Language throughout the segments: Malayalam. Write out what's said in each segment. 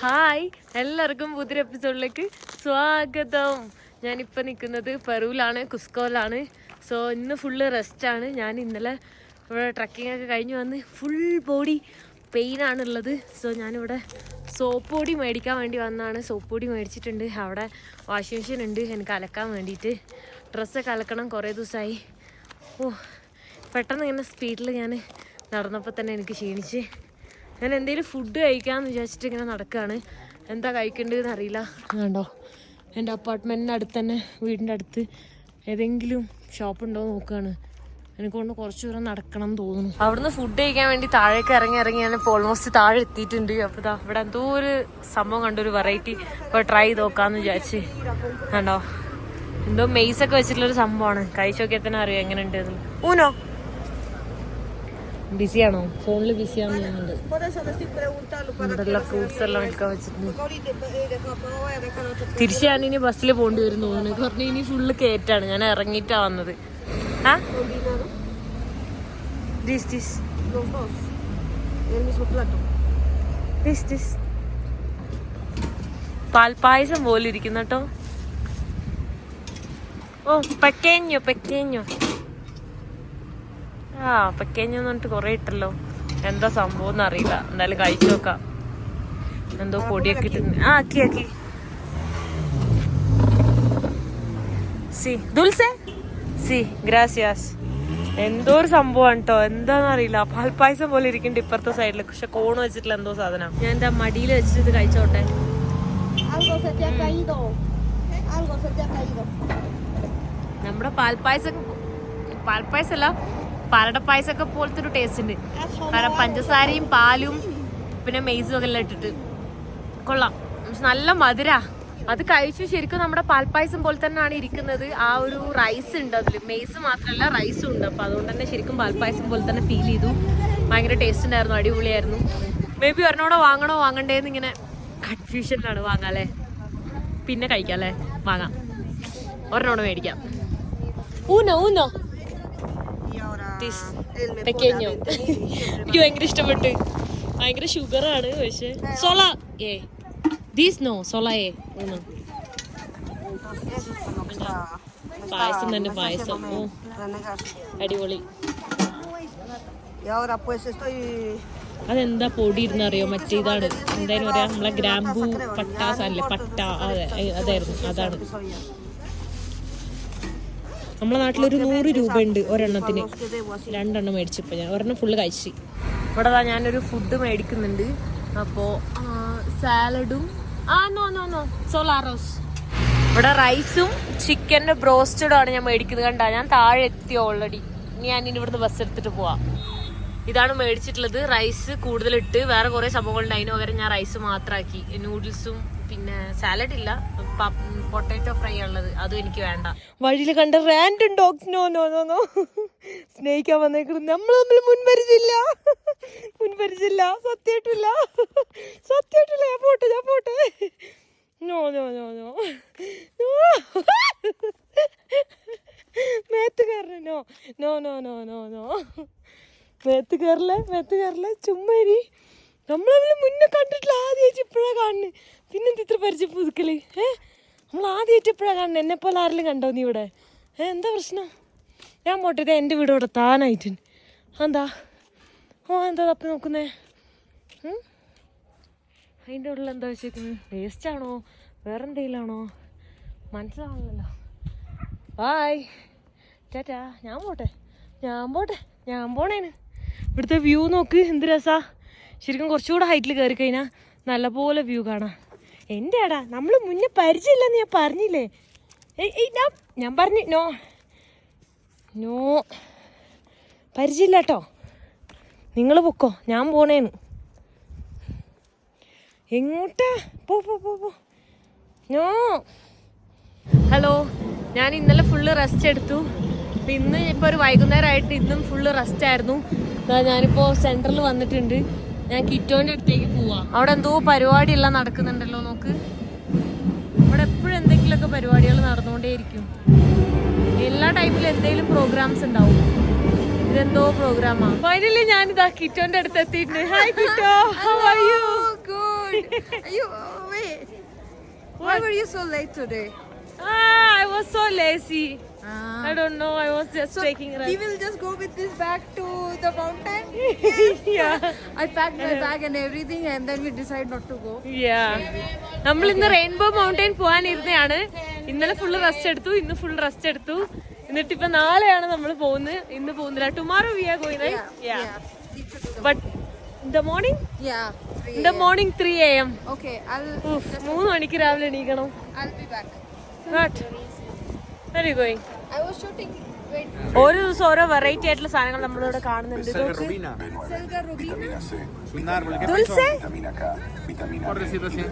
ഹായ്, എല്ലാവർക്കും പുതിയൊരു എപ്പിസോഡിലേക്ക് സ്വാഗതം. ഞാനിപ്പോൾ നിൽക്കുന്നത് പെറുവിലാണ്, കുസ്കോയിലാണ്. സോ ഇന്ന് ഫുള്ള് റെസ്റ്റാണ്. ഞാൻ ഇന്നലെ ഇവിടെ ട്രക്കിംഗ് ഒക്കെ കഴിഞ്ഞ് വന്ന് ഫുൾ ബോഡി പെയിനാണുള്ളത്. സോ ഞാനിവിടെ സോപ്പ് പൊടി മേടിക്കാൻ വേണ്ടി വന്നതാണ്. സോപ്പ് പൊടി മേടിച്ചിട്ടുണ്ട്. അവിടെ വാഷിംഗ് മെഷീൻ ഉണ്ട് എനിക്ക് അലക്കാൻ വേണ്ടിയിട്ട്. ഡ്രസ്സൊക്കെ അലക്കണം, കുറേ ദിവസമായി. പെട്ടെന്ന് ഇങ്ങനെ സ്പീഡിൽ ഞാൻ നടന്നപ്പോൾ തന്നെ എനിക്ക് ക്ഷീണിച്ച്. ഞാൻ എന്തെങ്കിലും ഫുഡ് കഴിക്കാമെന്ന് വിചാരിച്ചിട്ട് ഇങ്ങനെ നടക്കുകയാണ്. എന്താ കഴിക്കേണ്ടതെന്ന് അറിയില്ല. കണ്ടോ, എൻ്റെ അപ്പാർട്ട്മെൻറ്റിൻ്റെ അടുത്ത് തന്നെ, വീടിൻ്റെ അടുത്ത് ഏതെങ്കിലും ഷോപ്പ് ഉണ്ടോ നോക്കുകയാണ്. എനിക്കൊണ്ട് കുറച്ച് ദൂരം നടക്കണം എന്ന് തോന്നുന്നു. അവിടുന്ന് ഫുഡ് കഴിക്കാൻ വേണ്ടി താഴേക്ക് ഇറങ്ങി ഞാനിപ്പോൾ ഓൾമോസ്റ്റ് താഴെ എത്തിയിട്ടുണ്ട്. അപ്പോൾ ഇതാ ഇവിടെ എന്തോ ഒരു സംഭവം കണ്ടൊരു വെറൈറ്റി ഇപ്പോൾ ട്രൈ ചെയ്ത് നോക്കാമെന്ന് വിചാരിച്ച്. കണ്ടോ, എന്തോ മെയ്സൊക്കെ വെച്ചിട്ടുള്ളൊരു സംഭവമാണ്. കഴിച്ച് നോക്കിയാൽ തന്നെ അറിയാം എങ്ങനെ ഉണ്ട്. ഊനോ ബിസിയാണോ? ഫോണിൽ ബിസിയാണെന്ന് തോന്നുന്നുണ്ട്. എന്തെല്ലാം ഫ്രൂട്ട്സ് എല്ലാം എടുക്കാൻ വെച്ചിട്ടുണ്ട്. തിരിച്ച് ഞാനിനി ബസ്സിൽ പോകേണ്ടി വരും തോന്നുന്നു. പറഞ്ഞ് ഇനി ഫുള്ള് കയറ്റാണ്. ഞാൻ ഇറങ്ങിയിട്ടാ വന്നത്. പാൽപ്പായസം പോലെ ഇരിക്കുന്ന കേട്ടോ. ഓ പെക്കേഞ്ഞോ പെക്കേഞ്ഞെന്ന് പറഞ്ഞിട്ട് കൊറേ ഇട്ടല്ലോ. എന്താ സംഭവം എന്ന് അറിയില്ല. എന്തായാലും കഴിച്ചു നോക്കാം. എന്തോ പൊടിയൊക്കെ ഇട്ടുണ്ട്. ആക്കി സി ദുൽസെ സി ഗ്രാസിയാസ്. എന്തോ ഒരു സംഭവമാണ് കേട്ടോ. എന്താന്നറിയില്ല. പാൽപ്പായസം പോലെ ഇരിക്കുന്നുണ്ട് ഇപ്പുറത്തെ സൈഡിൽ. പക്ഷെ കോണ് വെച്ചിട്ടുള്ള എന്തോ സാധനം. ഞാൻ എന്താ മടിയിൽ വെച്ചിട്ട് ഇത് കഴിച്ചോട്ടെ. നമ്മുടെ പാൽപ്പായസല്ല, പാലട പായസമൊക്കെ പോലത്തെ ഒരു ടേസ്റ്റ് ഉണ്ട്. കാരണം പഞ്ചസാരയും പാലും പിന്നെ മെയ്സും ഒക്കെ എല്ലാം ഇട്ടിട്ട് കൊള്ളാം. പക്ഷെ നല്ല മധുര. അത് കഴിച്ചു. ശരിക്കും നമ്മുടെ പാൽപ്പായസം പോലെ തന്നെയാണ് ഇരിക്കുന്നത്. ആ ഒരു റൈസ് ഉണ്ട് അതിൽ. മെയ്സ് മാത്രമല്ല റൈസും ഉണ്ട്. അപ്പോൾ അതുകൊണ്ട് തന്നെ ശരിക്കും പാൽപ്പായസം പോലെ തന്നെ ഫീൽ ചെയ്തു. ഭയങ്കര ടേസ്റ്റ് ഉണ്ടായിരുന്നു, അടിപൊളിയായിരുന്നു. മേ ബി ഒരെണ്ണോടെ വാങ്ങണോ വാങ്ങണ്ടേന്ന് ഇങ്ങനെ കൺഫ്യൂഷനിലാണ്. വാങ്ങാല്ലേ, പിന്നെ കഴിക്കാല്ലേ? വാങ്ങാം, ഒരെണ്ണോടെ മേടിക്കാം. ഊനോ പെക്കേഞ്ഞോ എനിക്ക് ഭയങ്കര ഇഷ്ടപ്പെട്ട്. ഭയങ്കര ഷുഗറാണ്. പക്ഷെ സോള ഏ ദീസ് നോ സോള ഏ പായസം തന്നെ, പായസം. ഓ അടിപൊളി. അതെന്താ പൊടി ഇരുന്നറിയോ? മറ്റേ ഇതാണ്, എന്തായാലും പറയാ, നമ്മളെ ഗ്രാമ്പൂ പട്ടാസല്ലേ, പട്ട. അതായിരുന്നു, അതാണ്. നമ്മളെ നാട്ടിലൊരു 100 രൂപ ഉണ്ട് ഒരെണ്ണത്തിന്. 2 എണ്ണം മേടിച്ചപ്പോൾ ഞാൻ ഒരെണ്ണം ഫുള്ള് കഴിച്ച്. ഇവിടെ ഞാനൊരു ഫുഡ് മേടിക്കുന്നുണ്ട്. അപ്പോൾ സാലഡും നോ സോലാറോസ്. ഇവിടെ റൈസും ചിക്കൻ്റെ ബ്രോസ്റ്റഡും ആണ് ഞാൻ മേടിക്കുന്നത്. കണ്ടാ, ഞാൻ താഴെ എത്തി ഓൾറെഡി. ഇനി ഞാൻ ഇവിടുന്ന് ബസ് എടുത്തിട്ട് പോവാം. ഇതാണ് മേടിച്ചിട്ടുള്ളത്. റൈസ് കൂടുതലിട്ട് വേറെ കുറേ സംഭവങ്ങളുണ്ട്. അതിന് പകരം ഞാൻ റൈസ് മാത്രമാക്കി. നൂഡിൽസും പിന്നെ സാലഡ് ഇല്ല, പൊട്ടാറ്റോ ഫ്രൈ ഉള്ളത്, അതും എനിക്ക് വേണ്ട. വഴിയിൽ കണ്ട റാൻഡം ഡോഗ്സ് നോ സ്നേഹിക്കാൻ വന്നേക്കുന്നത്. നമ്മൾ തമ്മിൽ മുൻപരിച്ചില്ല. സത്യമായിട്ടില്ല. ഞാൻ പോട്ടെ. നോ മേത്ത് കയറണോ? നോ മേത്ത് കയറില്ല. ചുമ്മാരി. നമ്മൾ തമ്മിൽ മുന്നേ കണ്ടിട്ടില്ല. ആദ്യമായിട്ട് ഇപ്പോഴാണ് കാണുന്നത്. പിന്നെന്ത് ഇത്ര പരിചയം പുതുക്കല്? നമ്മൾ ആദ്യമായിട്ട് എപ്പോഴാണ് കാണുന്നത്? എന്നെപ്പോലെ ആരെങ്കിലും കണ്ടോ നീ ഇവിടെ? എന്താ പ്രശ്നം? ഞാൻ പോട്ടെ. ഇത് എൻ്റെ വീട് ഇവിടെ താനായിട്ടുണ്ട്. എന്താ തപ്പി നോക്കുന്നേ? അതിൻ്റെ ഉള്ളിൽ എന്താ വെച്ചേക്കുന്നത്? വേസ്റ്റാണോ വേറെ എന്തെങ്കിലാണോ? മനസ്സിലാവണല്ലോ. ബായ്, ടാറ്റാ. ഞാൻ പോണേന്. ഇവിടുത്തെ വ്യൂ നോക്ക്, എന്ത് രസാ. ശരിക്കും കുറച്ചുകൂടെ ഹൈറ്റിൽ കയറി കഴിഞ്ഞാൽ നല്ലപോലെ വ്യൂ കാണാം. എൻ്റെ ആടാ, നമ്മൾ മുന്നേ പരിചയമില്ലെന്ന് ഞാൻ പറഞ്ഞില്ലേ? ഞാൻ പറഞ്ഞു നോ പരിചയമില്ല കേട്ടോ. നിങ്ങൾ പൊക്കോ, ഞാൻ പോണേന്ന്. എങ്ങോട്ടാ? പോ നോ. ഹലോ, ഞാൻ ഇന്നലെ ഫുള്ള് റെസ്റ്റ് എടുത്തു. ഇന്ന് ഇപ്പോൾ ഒരു വൈകുന്നേരമായിട്ട് ഇന്നും ഫുള്ള് റെസ്റ്റ് ആയിരുന്നു. ഞാനിപ്പോൾ സെൻറ്ററിൽ വന്നിട്ടുണ്ട്. ഞാൻ കിറ്റോൻ്റെ അടുത്തേക്ക് പോവാം. അവിടെ എന്തോ പരിപാടിയെല്ലാം നടക്കുന്നുണ്ടല്ലോ. നോക്ക്, ഇവിടെ എപ്പോഴും എന്തെങ്കിലുമൊക്കെ പരിപാടികൾ നടന്നുകൊണ്ടേയിരിക്കും. എല്ലാ ടൈമിലും എന്തെങ്കിലും പ്രോഗ്രാംസ് ഉണ്ടാവും. ഇതെന്തോ പ്രോഗ്രാമാ. ഫൈനലി ഞാനിതാ കിറ്റോന്റെ അടുത്ത് എത്തിയിട്ടുണ്ട്. Hi keto, how are you? Wait. Why were you so late today? I was so lazy. I don't know. I was just taking rest. We will just go with this bag to the mountain. Yeah. I packed my bag and everything, and then we decide not to go. Yeah. നമ്മൾ ഇന്ന് റെയിൻബോ മൗണ്ടൈൻ പോകാൻ ഇരുന്നതാണ്. ഇന്നലെ ഫുള്ള് റെസ്റ്റ് എടുത്തു, ഇന്ന് ഫുൾ റെസ്റ്റ് എടുത്തു. എന്നിട്ട് ഇപ്പൊ നാളെയാണ് നമ്മൾ പോകുന്നത്. ഇന്ന് പോകുന്നില്ല. Tomorrow we are going. But in the morning? Yeah. In the morning 3 a.m. Okay, 3 മണിക്ക് രാവിലെ എണീക്കണം. I'll be back. What? Where are you going? I was shooting. Wait. ഓരോ ദിവസം ഓരോ വെറൈറ്റി ആയിട്ടുള്ള സാധനങ്ങൾ നമ്മളിവിടെ കാണുന്നുണ്ട്. Selga rubina. Vitamina C. Un árbol. ¿Qué Dulce? país son? Vitamina K, vitamina Por D, decirlo así.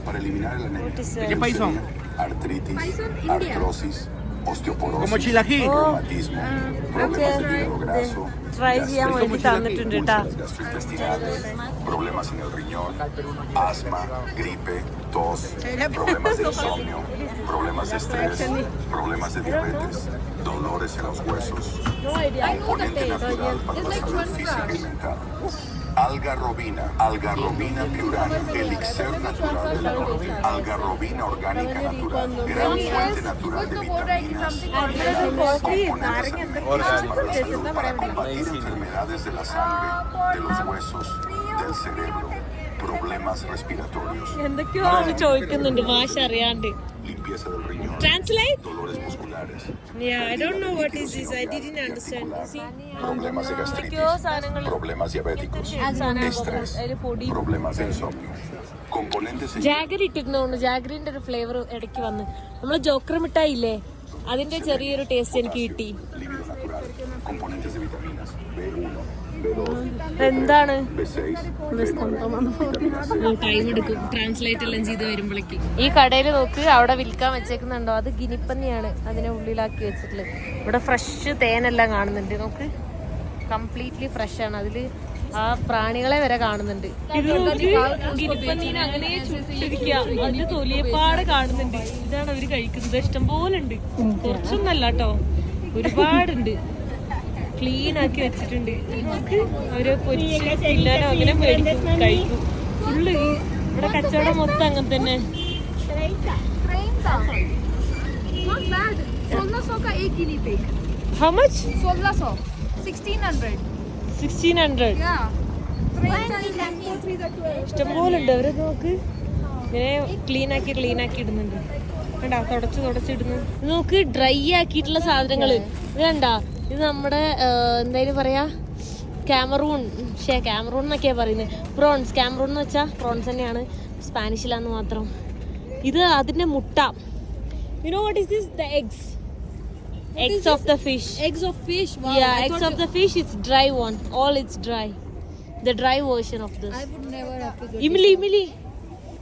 para eliminar el anemia, ¿De qué país son? artritis, País son India. artrosis, osteoporosis, Como chilají. reumatismo, problemas del hígado graso, try ചെയ്യാൻ വേണ്ടി തന്നിട്ടുണ്ട് കേട്ടാ. úlceras gastrointestinales, problemas en el riñón, asma, gripe, tos, problemas de insomnio, problemas de estrés, problemas de diabetes, dolores en los huesos, componente natural para la salud física y mental. Algarrobina piurana, elixir natural del norte, algarrobina orgánica natural, gran fuente natural de vitaminas, componentes alimenticios para combatir enfermedades de la sangre, de los huesos, del cerebro, problemas respiratorios, എന്തൊക്കെയോ അവര് ചോദിക്കുന്നുണ്ട് ഭാഷ അറിയാണ്ട്. limpieza del riñón, Translate? dolores musculares, Yeah, I don't know what is this. I didn't understand. See? problemas de എന്തൊക്കെയോ gastritis, സാധനങ്ങൾ problemas diabéticos, estrés, അതില് പൊടി. problemas de insomnio, componentes en jaggery ഇട്ടിരുന്നോണ്ട് ജാഗറിന്റെ ഒരു ഫ്ലേവർ ഇടയ്ക്ക് വന്ന് നമ്മള് ജോക്കർ മിഠായി ഇല്ലേ അതിന്റെ ചെറിയൊരു ടേസ്റ്റ് എനിക്ക് കിട്ടി. libido natural, componentes de vitaminas B1, B2, എന്താണ് B6, vitamina C. ടൈം എടുക്കും ട്രാൻസ്ലേറ്റ് എല്ലാം ചെയ്ത് വരുമ്പോഴേക്ക്. ഈ കടയിൽ നോക്ക് അവിടെ വിൽക്കാൻ വെച്ചേക്കുന്നുണ്ടോ, അത് ഗിനിപ്പന്നിയാണ് അതിനെ ഉള്ളിലാക്കി വെച്ചിട്ടുള്ളത്. ഇവിടെ ഫ്രഷ് തേനെല്ലാം കാണുന്നുണ്ട്. നോക്ക് കംപ്ലീറ്റ്ലി ഫ്രഷ് ആണ്. അതില് ആ പ്രാണികളെ വരെ കാണുന്നുണ്ട്. ഗിനിപ്പന്നീനെ അങ്ങനെ ചുട്ടിരിക്കുക, അതിന്റെ തൊലിയപ്പാട് കാണുന്നുണ്ട്. ഇതാണ് അവര് കഴിക്കുന്നത്. ഇഷ്ടം പോലെ ഉണ്ട്, കുറച്ചൊന്നല്ല കേട്ടോ, ഒരുപാടുണ്ട്. ക്ലീൻ ആക്കി വെച്ചിട്ടുണ്ട്. നമുക്ക് അവര് പൊരിച്ച് തിന്നാനോ അങ്ങനെ മേടിക്കും കഴിക്കും. ഫുള്ള് ഇവിടെ കച്ചവടം മൊത്തം അങ്ങനെ തന്നെ. 30. Not bad. 1600 का एक guinea pig. How much? 1600. 1600. 1600. Yeah. 3 ഇഷ്ടംപോലെ ഉണ്ട്. അവര് നോക്ക് ഇങ്ങനെ ക്ലീൻ ആക്കി ഇടുന്നുണ്ട്. കണ്ടാ തുടച്ചിടുന്നു. നോക്ക് ഡ്രൈ ആക്കിയിട്ടുള്ള സാധനങ്ങള് ഇത് കണ്ടാ. ഇത് നമ്മുടെ എന്തായാലും പറയാ കാമറൂൺ എന്നൊക്കെയാ പറയുന്നത്. പ്രോൺസ്. കാമറൂൺ എന്ന് വെച്ചാൽ പ്രോൺസ് തന്നെയാണ്, സ്പാനിഷിലാന്ന് മാത്രം. ഇത് അതിന്റെ മുട്ട. You know what is this? The eggs. Eggs of the fish. Eggs of fish. Wow. Yeah, eggs of the fish. It's dry one. All it's dry. The dry version of this. I would never have to get Imli.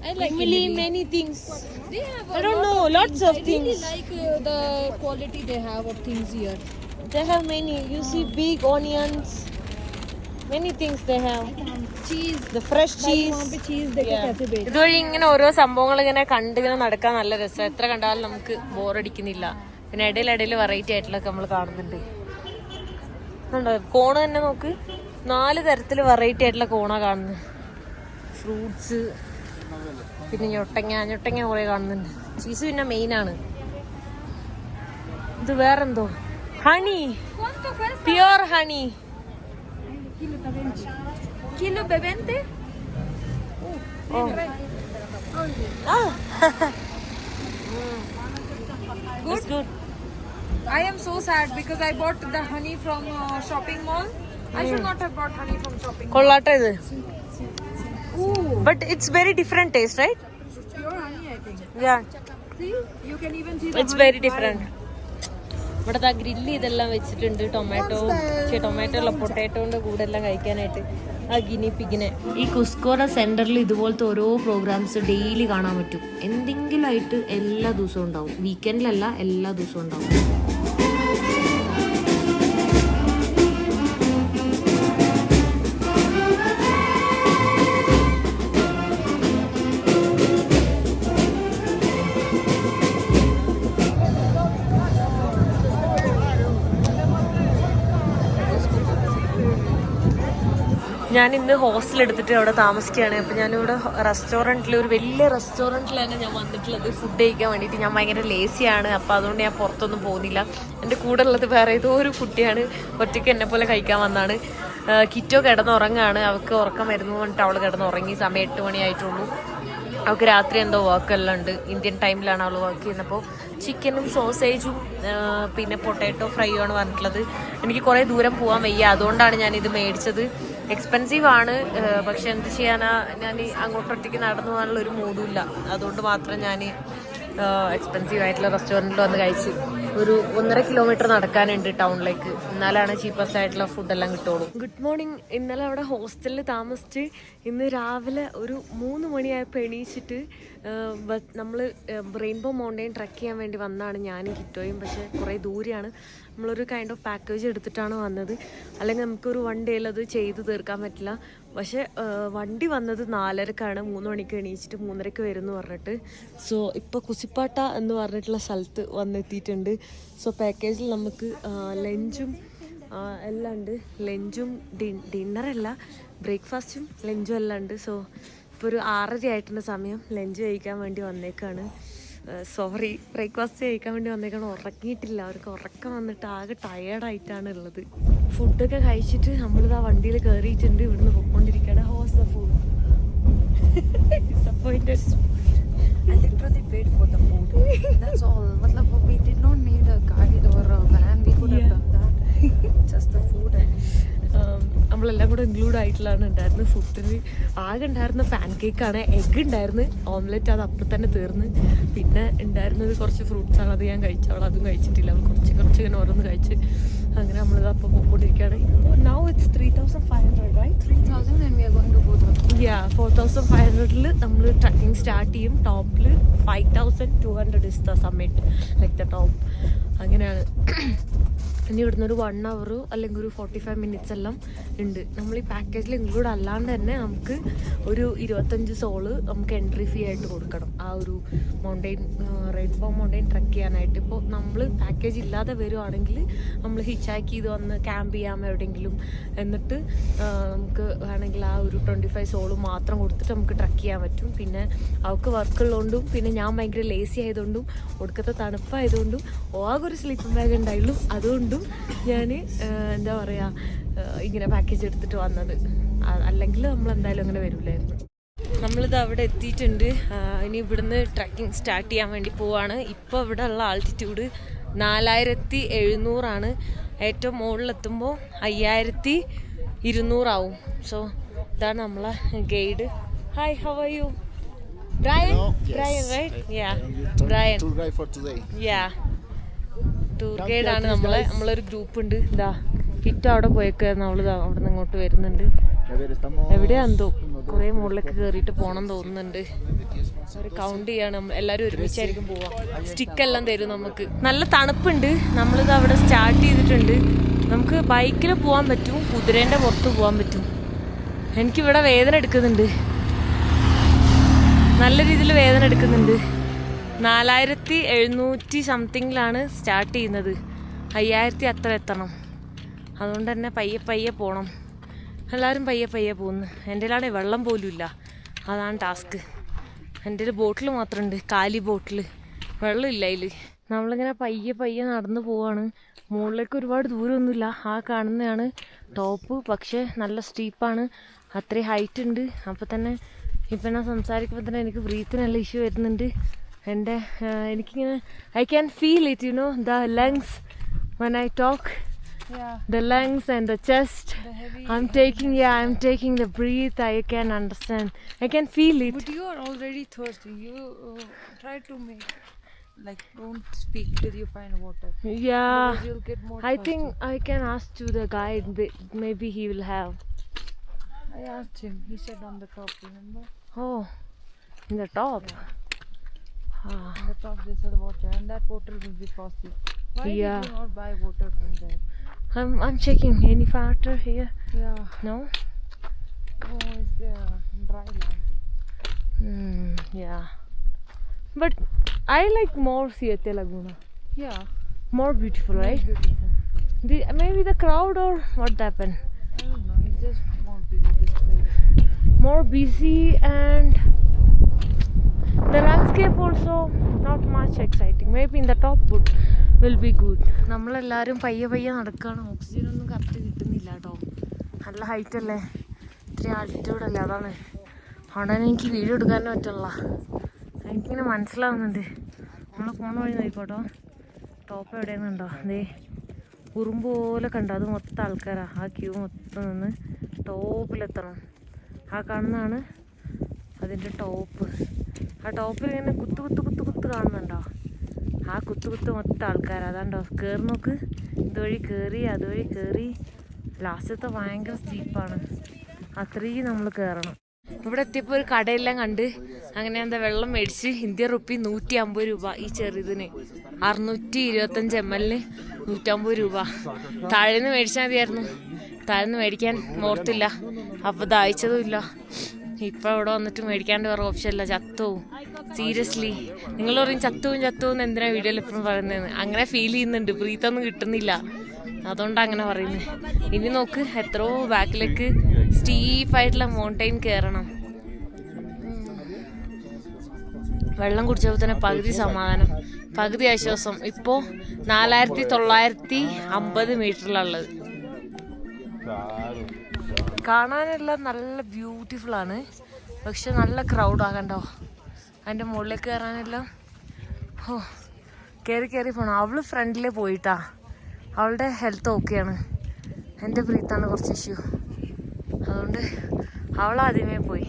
I like Imli, many things. They have I don't know, lots of I things. really like the quality they have of things here. They have many. You see big onions. Many things they have. Cheese. The fresh cheese. वहाँ पे cheese देखो कैसे बेच ഇതുവഴി ഇങ്ങനെ ഓരോ സംഭവങ്ങൾ ഇങ്ങനെ കണ്ടിങ്ങനെ നടക്കാൻ നല്ല രസം. എത്ര കണ്ടാലും നമുക്ക് ബോറടിക്കുന്നില്ല. പിന്നെ ഇടയിലിടയിൽ വെറൈറ്റി ആയിട്ടുള്ളതൊക്കെ നമ്മൾ കാണുന്നുണ്ട്. ഉണ്ടോ കോണ് തന്നെ നോക്ക്, 4 തരത്തില് വെറൈറ്റി ആയിട്ടുള്ള കോണാ കാണുന്നത്. ഫ്രൂട്ട്സ്, പിന്നെ ഞൊട്ടങ്ങ കുറെ കാണുന്നുണ്ട്. ചീസ് പിന്നെ മെയിൻ ആണ്. ഇത് വേറെന്തോ honey, pure honey. Kilo de 20. Good. I am so sad because I bought the honey from shopping mall. I should not have bought honey from shopping mall. കൊള്ളാട്ടെ ഇത്. Ooh, But it's very different taste, right? it's pure honey, I think. Yeah, See, you can even see the it's honey very flying. different. ഇവിടെ ഗ്രില്ല് ഇതെല്ലാം വെച്ചിട്ടുണ്ട്. ടൊമാറ്റോ ഉള്ള പൊട്ടാറ്റോന്റെ കൂടെ എല്ലാം കഴിക്കാനായിട്ട് ആ ഗിനി പിഗിനെ. ഈ കുസ്കോറ സെന്ററിൽ ഇതുപോലത്തെ ഓരോ പ്രോഗ്രാംസ് ഡെയിലി കാണാൻ പറ്റും. എന്തെങ്കിലും ആയിട്ട് എല്ലാ ദിവസവും ഉണ്ടാവും. വീക്കെൻഡിലല്ല, എല്ലാ ദിവസവും ഉണ്ടാവും. ഞാൻ ഇന്ന് ഹോസ്റ്റൽ എടുത്തിട്ട് അവിടെ താമസിക്കുകയാണ്. അപ്പോൾ ഞാനിവിടെ റെസ്റ്റോറൻറ്റിൽ, ഒരു വലിയ റെസ്റ്റോറൻറ്റിലാണ് ഞാൻ വന്നിട്ടുള്ളത് ഫുഡ് കഴിക്കാൻ വേണ്ടിയിട്ട്. ഞാൻ ഭയങ്കര ലേസിയാണ്, അപ്പോൾ അതുകൊണ്ട് ഞാൻ പുറത്തൊന്നും പോകുന്നില്ല. എൻ്റെ കൂടെ ഉള്ളത് വേറെ ഏതോ ഒരു കുട്ടിയാണ്, ഒറ്റയ്ക്ക് എന്നെ പോലെ കഴിക്കാൻ വന്നാണ്. കിറ്റോ കിടന്നുറങ്ങാണ്, അവൾക്ക് ഉറക്കം വരുന്നു പറഞ്ഞിട്ട് അവൾ കിടന്നുറങ്ങി. സമയം 8 മണിയായിട്ടുള്ളൂ. അവൾക്ക് രാത്രി എന്തോ വർക്കെല്ലാം ഉണ്ട്. ഇന്ത്യൻ ടൈമിലാണ് അവൾ വർക്ക് ചെയ്യുന്നത്. അപ്പോൾ ചിക്കനും സോസേജും പിന്നെ പൊട്ടാറ്റോ ഫ്രൈയും ആണ് പറഞ്ഞിട്ടുള്ളത്. എനിക്ക് കുറേ ദൂരം പോകാൻ വയ്യ, അതുകൊണ്ടാണ് ഞാനിത് മേടിച്ചത്. എക്സ്പെൻസീവ് ആണ്, പക്ഷെ എന്ത് ചെയ്യാനാ, ഞാൻ അങ്ങോട്ടൊറ്റയ്ക്ക് നടന്നു പോകാനുള്ള ഒരു മൂഡുമില്ല. അതുകൊണ്ട് മാത്രം ഞാൻ എക്സ്പെൻസീവ് ആയിട്ടുള്ള റെസ്റ്റോറൻറ്റിൽ വന്ന് കഴിച്ച്. ഒരു 1.5 കിലോമീറ്റർ നടക്കാനുണ്ട് ടൗണിലേക്ക്, എന്നാലാണ് ചീപ്പസ്റ്റ് ആയിട്ടുള്ള ഫുഡെല്ലാം കിട്ടുള്ളൂ. Good morning. ഇന്നലെ അവിടെ ഹോസ്റ്റലിൽ താമസിച്ച് ഇന്ന് രാവിലെ ഒരു 3 മണിയായപ്പോൾ എണീച്ചിട്ട് നമ്മൾ റെയിൻബോ മൗണ്ടെയിൻ ട്രക്ക് ചെയ്യാൻ വേണ്ടി വന്നതാണ് ഞാനും കിറ്റോയും. പക്ഷേ കുറേ ദൂരെയാണ്. നമ്മളൊരു കൈൻഡ് ഓഫ് പാക്കേജ് എടുത്തിട്ടാണ് വന്നത്, അല്ലെങ്കിൽ നമുക്കൊരു 1 ഡേയിൽ അത് ചെയ്ത് തീർക്കാൻ പറ്റില്ല. പക്ഷേ വണ്ടി വന്നത് 4:30ക്കാണ്. 3 മണിക്ക് എണീച്ചിട്ട് 3:30ക്ക് വരുമെന്ന് പറഞ്ഞിട്ട്. സോ ഇപ്പോൾ കുസിപ്പാട്ട എന്ന് പറഞ്ഞിട്ടുള്ള സ്ഥലത്ത് വന്നെത്തിയിട്ടുണ്ട്. സോ പാക്കേജിൽ നമുക്ക് ലഞ്ചും എല്ലാം ഉണ്ട്. ലഞ്ചും ഡിന്നറല്ല, ബ്രേക്ക്ഫാസ്റ്റും ലഞ്ചും എല്ലാം ഉണ്ട്. സോ ഇപ്പോൾ ഒരു 6:30 ആയിട്ടുള്ള സമയം. ലഞ്ച് കഴിക്കാൻ വേണ്ടി വന്നേക്കാണ്. സോറി, ബ്രേക്ക്ഫാസ്റ്റ് കഴിക്കാൻ വേണ്ടി വന്നേക്കാണ്. ഉറങ്ങിയിട്ടില്ല, അവർക്ക് ഉറക്കം വന്നിട്ട് ആകെ ടയേർഡായിട്ടാണ് ഉള്ളത്. ഫുഡൊക്കെ കഴിച്ചിട്ട് നമ്മളിതാ വണ്ടിയിൽ കയറിയിട്ടുണ്ട്. ഇവിടുന്ന് പൊയ്ക്കൊണ്ടിരിക്കുകയാണ്. How's the food disappointed. I literally paid for the food. That's all. Matlab, we did not need a guide or a van. We could have done that. Just the food and നമ്മളെല്ലാം കൂടെ ഇൻക്ലൂഡ് ആയിട്ടുള്ളതാണ് ഉണ്ടായിരുന്നത്. ഫുഡിന് ആകെ ഉണ്ടായിരുന്ന പാൻ കേക്കാണ്, എഗ്ഗ് ഉണ്ടായിരുന്നു, ഓംലെറ്റ് അത് അപ്പം തന്നെ തീർന്ന്. പിന്നെ ഉണ്ടായിരുന്നത് കുറച്ച് ഫ്രൂട്ട്സാണ്, അത് ഞാൻ കഴിച്ചു. അവൾ അതും കഴിച്ചിട്ടില്ല, അവൾ കുറച്ച് ഇങ്ങനെ ഓരോന്ന് കഴിച്ച്. അങ്ങനെ നമ്മളിത് അപ്പോൾ പോയിക്കൊണ്ടിരിക്കുകയാണ്. Now it's 3,500 right? 3,000 and we are going to go to 4,500 നമ്മൾ ട്രക്കിംഗ് സ്റ്റാർട്ട് ചെയ്യും. ടോപ്പിൽ 5,200 is the summit, like the top. അങ്ങനെയാണ്. ഇനി ഇവിടുന്ന് ഒരു 1 hour അല്ലെങ്കിൽ ഒരു 45 minutes എല്ലാം ഉണ്ട്. നമ്മൾ ഈ പാക്കേജിൽ ഇൻക്ലൂഡ് അല്ലാണ്ട് തന്നെ നമുക്ക് ഒരു 25 സോള് നമുക്ക് എൻട്രി ഫീ ആയിട്ട് കൊടുക്കണം, ആ ഒരു മൗണ്ടെയിൻ റെയിൻബോ മൗണ്ടെയിൻ ട്രക്ക് ചെയ്യാനായിട്ട്. ഇപ്പോൾ നമ്മൾ പാക്കേജ് ഇല്ലാതെ വരുവാണെങ്കിൽ നമ്മൾ ഹിച്ചാക്ക് ചെയ്ത് വന്ന് ക്യാമ്പ് ചെയ്യാം എവിടെയെങ്കിലും. എന്നിട്ട് നമുക്ക് വേണമെങ്കിൽ ആ ഒരു 25 സോള് മാത്രം കൊടുത്തിട്ട് നമുക്ക് ട്രക്ക് ചെയ്യാൻ പറ്റും. പിന്നെ അവൾക്ക് വർക്ക് ഉള്ളതുകൊണ്ടും പിന്നെ ഞാൻ ഭയങ്കര ലേസി ആയതുകൊണ്ടും ഒടുക്കത്തെ തണുപ്പായതുകൊണ്ടും ആകെ ഒരു സ്ലീപ്പിംഗ് ബാഗ് ഉണ്ടായുള്ളൂ. അതുകൊണ്ടും ഞാൻ എന്താ പറയുക, ഇങ്ങനെ പാക്കേജ് എടുത്തിട്ട് വന്നത്. അല്ലെങ്കിൽ നമ്മൾ എന്തായാലും അങ്ങനെ വരില്ലായിരുന്നു. നമ്മളിത് അവിടെ എത്തിയിട്ടുണ്ട്. ഇനി ഇവിടുന്ന് ട്രക്കിംഗ് സ്റ്റാർട്ട് ചെയ്യാൻ വേണ്ടി പോവാണ്. ഇപ്പോൾ ഇവിടെ ഉള്ള ആൾട്ടിറ്റ്യൂഡ് 4,700 ഏറ്റവും മുകളിലെത്തുമ്പോൾ 5,200 ആവും. സോ ഇതാണ് നമ്മളെ guide. Hi, how are you? Brian? Yes. Brian, right? Yeah. Brian. Tour guide for today. Yeah. Tour guide ആണ് നമ്മളൊരു ഗ്രൂപ്പ് ഉണ്ട്. ഇതാ കിറ്റ് അവിടെ പോയേക്കായിരുന്നു, അവള് അവിടെ നിന്ന് ഇങ്ങോട്ട് വരുന്നുണ്ട്. എവിടെയാന്തോ കുറേ മുകളിലേക്ക് കയറിയിട്ട് പോകണം തോന്നുന്നുണ്ട്. അവർ കൗണ്ട് ചെയ്യാണ്, എല്ലാവരും ഒരുമിച്ചായിരിക്കും പോവാം. സ്റ്റിക്കെല്ലാം തരും നമുക്ക്. നല്ല തണുപ്പുണ്ട്. നമ്മളിത് അവിടെ സ്റ്റാർട്ട് ചെയ്തിട്ടുണ്ട്. നമുക്ക് ബൈക്കിൽ പോകാൻ പറ്റും, കുതിരേൻ്റെ പുറത്ത് പോകാൻ പറ്റും. എനിക്കിവിടെ വേദന എടുക്കുന്നുണ്ട്, നല്ല രീതിയിൽ വേദന എടുക്കുന്നുണ്ട്. 4,700 സംതിങ്ങിലാണ് സ്റ്റാർട്ട് ചെയ്യുന്നത്. 5,000 അത്ര എത്തണം. അതുകൊണ്ട് തന്നെ പയ്യെ പോകണം. എല്ലാവരും പയ്യെ പോകുന്നു. എൻ്റെ കയ്യിലാണെങ്കിൽ വെള്ളം പോലും ഇല്ല, അതാണ് ടാസ്ക്. എൻ്റെ ഒരു ബോട്ടിൽ മാത്രമുണ്ട്, കാലി ബോട്ടിൽ, വെള്ളമില്ല അതിൽ. നമ്മളിങ്ങനെ പയ്യെ നടന്നു പോവാണ്. മുകളിലേക്ക് ഒരുപാട് ദൂരമൊന്നുമില്ല. ആ കാണുന്നതാണ് ടോപ്പ്, പക്ഷേ നല്ല സ്റ്റീപ്പാണ്, അത്രയും ഹൈറ്റ് ഉണ്ട്. അപ്പോൾ തന്നെ ഇപ്പം ഞാൻ സംസാരിക്കുമ്പോൾ തന്നെ എനിക്ക് ബ്രീത്തിന് നല്ല ഇഷ്യൂ വരുന്നുണ്ട്. എനിക്കിങ്ങനെ I can feel it, you know, the lungs when I talk. Yeah. The lungs and the chest. I'm taking the breath. I can understand. I can feel it. But you are already thirsty. You try to make, like, don't speak till you find water. Yeah. Otherwise you'll get more I thirsty. think I can ask to the guide. Maybe he will have. I asked him. He said on the top, remember? Oh, in the top. On the top they said water, and that water will be costly. Why Yeah. did you not buy water from there? I'm checking any water here. Yeah. No? Oh, it's there. Dry land. Yeah. But I like more Siete Laguna. Yeah. More beautiful, right? Beautiful. Maybe the crowd or what happened? I don't know. It's just more busy this more busy and the landscape also not much exciting. Maybe in the top will be good. നമ്മളെല്ലാവരും പയ്യെ പയ്യെ നടക്കുകയാണ്. ഓക്സിജൻ ഒന്നും കറക്റ്റ് കിട്ടുന്നില്ല കേട്ടോ. നല്ല ഹൈറ്റ് അല്ലേ, ഇത്രയും ആൾട്ടിറ്റ്യൂഡ് അല്ലേ, അതാണ് അവിടെ എനിക്ക് വീഡിയോ എടുക്കാനും പറ്റുള്ള. എനിക്കിങ്ങനെ മനസ്സിലാവുന്നുണ്ട്. നമ്മൾ പോണ വഴി നോക്കിക്കോട്ടോ, ടോപ്പ് എവിടെയെന്നുണ്ടോ, അതേ ഉറുമ്പ് പോലെ കണ്ടോ, അത് മൊത്തം ആൾക്കാരാണ്. ആ ക്യൂ മൊത്തം നിന്ന് ടോപ്പിലെത്തണം. ആ കാണുന്നതാണ് അതിൻ്റെ ടോപ്പ്. ആ ടോപ്പിൽ ഇങ്ങനെ കുത്ത് കുത്ത് കുത്ത് കുത്ത് കാണുന്നുണ്ടോ, ആ കുത്ത് കുത്ത് മൊത്തം ആൾക്കാരാണ്. അതാണ്ടോ കയറി നോക്ക്, ഇതുവഴി കയറി അതുവഴി കയറി ലാസ്റ്റത്തെ ഭയങ്കര സ്റ്റീപ്പാണ്, അത്രയും നമ്മൾ കയറണം. ഇവിടെ എത്തിയപ്പോൾ ഒരു കടയെല്ലാം കണ്ട് അങ്ങനെ എന്താ വെള്ളം മേടിച്ച് ഇന്ത്യൻ റുപ്പി 150 രൂപ ഈ ചെറിയതിന്, 625 ml 150 രൂപ. താഴേന്ന് മേടിച്ചാൽ മതിയായിരുന്നു, താഴേന്ന് മേടിക്കാൻ ഓർത്തില്ല, അപ്പോൾ ദാഹിച്ചതും ഇല്ല. ഇപ്പം ഇവിടെ വന്നിട്ട് മേടിക്കാണ്ട് വേറെ ഓപ്ഷൻ ഇല്ല, ചത്തുവും. സീരിയസ്ലി നിങ്ങൾ പറയും ചത്തുവും എന്തിനാ വീഡിയോയിൽ എപ്പോഴും പറയുന്നതെന്ന്. അങ്ങനെ ഫീൽ ചെയ്യുന്നുണ്ട്, ബ്രീത്തൊന്നും കിട്ടുന്നില്ല, അതുകൊണ്ടാണ് അങ്ങനെ പറയുന്നത്. ഇനി നോക്ക് എത്രയോ ബാക്കിലേക്ക് സ്റ്റീപ്പായിട്ടുള്ള മൗണ്ടൈൻ കയറണം. വെള്ളം കുടിച്ചപ്പോൾ തന്നെ പകുതി സമാധാനം, പകുതി ആശ്വാസം. ഇപ്പോൾ 4950 മീറ്ററിലുള്ളത്. കാണാനെല്ലാം നല്ല ബ്യൂട്ടിഫുള്ളാണ്, പക്ഷെ നല്ല ക്രൗഡാകണ്ടോ. അതിൻ്റെ മുകളിലേക്ക് കയറാനെല്ലാം കയറി കയറി പോകണം. അവൾ ഫ്രണ്ടിൽ പോയിട്ടാ, അവളുടെ ഹെൽത്ത് ഓക്കെയാണ്. എൻ്റെ ബ്രീത്താണ് കുറച്ച് ഇഷ്യൂ, അതുകൊണ്ട് അവൾ ആദ്യമേ പോയി.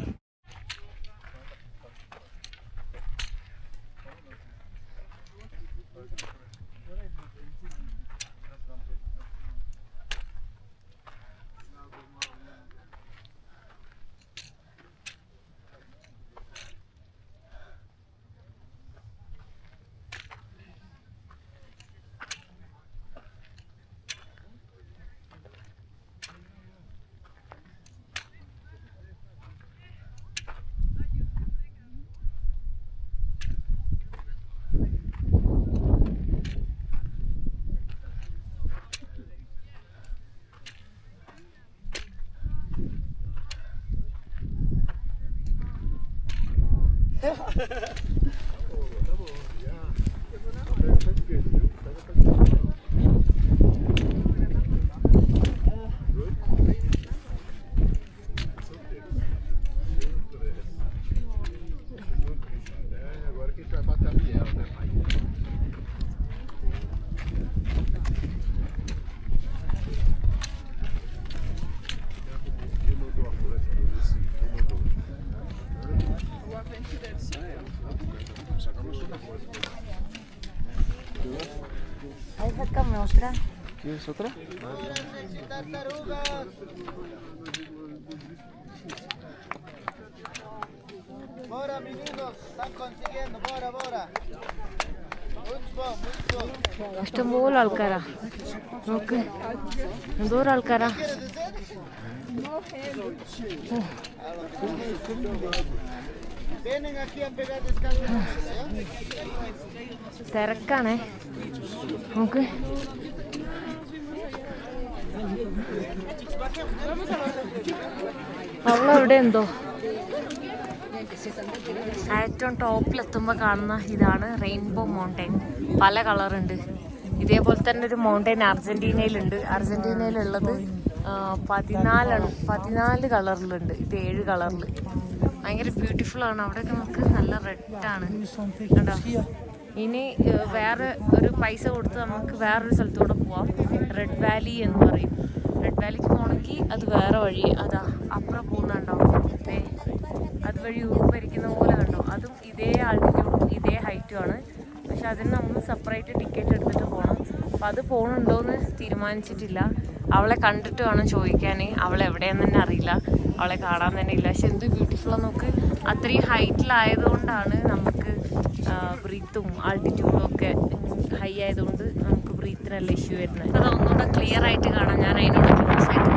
¿Quieres otra? Bora, meninos, están consiguiendo, bora, bora. ഇഷ്ടംപോലെ ആൾക്കാരാ, നോക്ക് എന്തോരം ആൾക്കാരാ. തിരക്കാണേ, നോക്ക്. അവളെവിടെ എന്തോ ഏറ്റവും ടോപ്പിലെത്തുമ്പോൾ കാണുന്ന ഇതാണ് റെയിൻബോ മൗണ്ടൈൻ. പല കളറുണ്ട്. ഇതേപോലെ തന്നെ ഒരു മൗണ്ടൈൻ അർജന്റീനയിലുണ്ട്. അർജന്റീനയിലുള്ളത് 14 കളറിലുണ്ട്, ഇത് 7 കളറിൽ. ഭയങ്കര ബ്യൂട്ടിഫുൾ ആണ്. അവിടെയൊക്കെ നമുക്ക് നല്ല റെഡാണ് കണ്ടോ. ഇനി വേറെ ഒരു പൈസ കൊടുത്ത് നമുക്ക് വേറൊരു സ്ഥലത്തൂടെ പോവാം, റെഡ് വാലി എന്ന് പറയും. റെഡ് വാലിക്ക് പോകണമെങ്കിൽ അത് വേറെ വഴി, അതാ അപ്പുറം പോകുന്നുണ്ടാവും. അതുവഴി ഊരിപ്പരിക്കുന്ന പോലെ കണ്ടോ, അതും ഇതേ ആൾട്ടിറ്റ്യൂഡും ഇതേ ഹൈറ്റുമാണ്. പക്ഷെ അതിന് നമ്മൾ സെപ്പറേറ്റ് ടിക്കറ്റ് എടുത്തിട്ട് പോകണം. അപ്പം അത് പോകണുണ്ടോയെന്ന് തീരുമാനിച്ചിട്ടില്ല. അവളെ കണ്ടിട്ട് വേണം ചോദിക്കാൻ. അവളെ എവിടെയെന്ന് തന്നെ അറിയില്ല, അവളെ കാണാൻ തന്നെ ഇല്ല. പക്ഷെ എന്ത് ബ്യൂട്ടിഫുള്ളാണ് നോക്ക്. അത്രയും ഹൈറ്റിലായതുകൊണ്ടാണ് നമുക്ക് ബ്രീത്തും ആൾട്ടിറ്റ്യൂഡും ഒക്കെ ഹൈ ആയതുകൊണ്ട് നമുക്ക് ബ്രീത്തിനല്ല ഇഷ്യൂ വരുന്നത്. അപ്പോൾ അതൊന്നുകൂടെ ക്ലിയർ ആയിട്ട് കാണാം. ഞാൻ അതിനോട് ക്ലോസ് ആയിട്ട്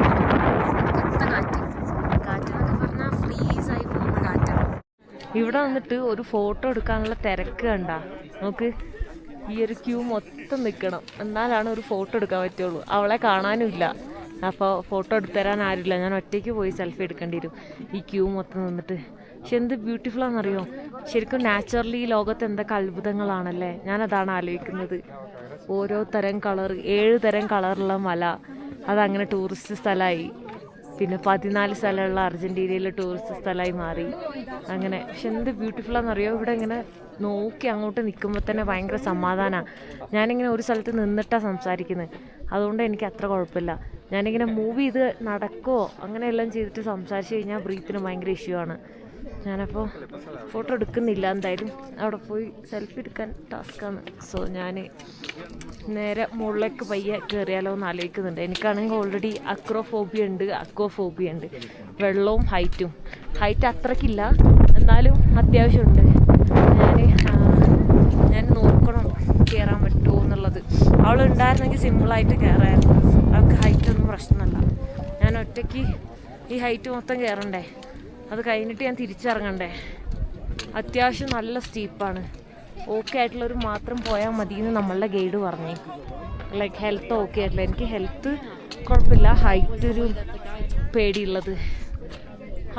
കാറ്റെന്നൊക്കെ പറഞ്ഞാൽ ഫ്രീസായി പോകുന്ന കാറ്റാണ്. ഇവിടെ വന്നിട്ട് ഒരു ഫോട്ടോ എടുക്കാനുള്ള തിരക്ക് കണ്ട നോക്ക്. ഈ ഒരു ക്യൂ മൊത്തം നിൽക്കണം, എന്നാലാണ് ഒരു ഫോട്ടോ എടുക്കാൻ പറ്റുള്ളൂ. അവളെ കാണാനുമില്ല. അപ്പോൾ ഫോട്ടോ എടുത്തുതരാൻ ആരുമില്ല, ഞാൻ ഒറ്റയ്ക്ക് പോയി സെൽഫി എടുക്കേണ്ടി വരും ഈ ക്യൂ മൊത്തം നിന്നിട്ട്. പക്ഷെ എന്ത് ബ്യൂട്ടിഫുള്ളാണെന്നറിയോ, ശരിക്കും നാച്ചുറലി ഈ ലോകത്ത് എന്തൊക്കെ അത്ഭുതങ്ങളാണല്ലേ, ഞാനതാണ് ആലോചിക്കുന്നത്. ഓരോ തരം കളർ, 7 തരം കളറുള്ള മല, അതങ്ങനെ ടൂറിസ്റ്റ് സ്ഥലമായി. പിന്നെ 14 സ്ഥലമുള്ള അർജൻറ്റീനയിലെ ടൂറിസ്റ്റ് സ്ഥലമായി മാറി അങ്ങനെ. പക്ഷെ എന്ത് ബ്യൂട്ടിഫുള്ളാണെന്നറിയോ, ഇവിടെ ഇങ്ങനെ നോക്കി അങ്ങോട്ട് നിൽക്കുമ്പോൾ തന്നെ ഭയങ്കര സമാധാനമാണ്. ഞാനിങ്ങനെ ഒരു സ്ഥലത്ത് നിന്നിട്ടാണ് സംസാരിക്കുന്നത്, അതുകൊണ്ട് എനിക്ക് അത്ര കുഴപ്പമില്ല. ഞാനിങ്ങനെ മൂവ് ചെയ്ത് നടക്കുകയോ അങ്ങനെയെല്ലാം ചെയ്തിട്ട് സംസാരിച്ച് കഴിഞ്ഞാൽ ബ്രീത്തിന് ഭയങ്കര ഇഷ്യൂ ആണ്. ഞാനപ്പോൾ ഫോട്ടോ എടുക്കുന്നില്ല, എന്തായാലും അവിടെ പോയി സെൽഫി എടുക്കാൻ ടാസ്ക്കാണ്. സോ ഞാൻ നേരെ മുകളിലേക്ക് പയ്യെ കയറിയാലോ എന്ന് ആലോചിക്കുന്നുണ്ട്. എനിക്കാണെങ്കിൽ ഓൾറെഡി അക്രോഫോബിയ ഉണ്ട്, വെള്ളവും ഹൈറ്റ് അത്രയ്ക്കില്ല, എന്നാലും അത്യാവശ്യമുണ്ട്. ഞാൻ നോക്കണം കയറാൻ പറ്റുമോ എന്നുള്ളത്. അവളുണ്ടായിരുന്നെങ്കിൽ സിമ്പിളായിട്ട് കയറായിരുന്നു, അവൾക്ക് ഹൈറ്റൊന്നും പ്രശ്നമല്ല. ഞാൻ ഒറ്റയ്ക്ക് ഈ ഹൈറ്റ് മൊത്തം കയറണ്ടേ, അത് കഴിഞ്ഞിട്ട് ഞാൻ തിരിച്ചിറങ്ങണ്ടേ. അത്യാവശ്യം നല്ല സ്റ്റീപ്പാണ്. ഓക്കെ ആയിട്ടുള്ളവർ മാത്രം പോയാൽ മതി എന്ന് നമ്മളുടെ ഗൈഡ് പറഞ്ഞേ. ലൈക്ക് ഹെൽത്ത് ഓക്കെ ആയിട്ടില്ല, എനിക്ക് ഹെൽത്ത് കുഴപ്പമില്ല, ഹൈറ്റ് ഒരു പേടിയുള്ളത്.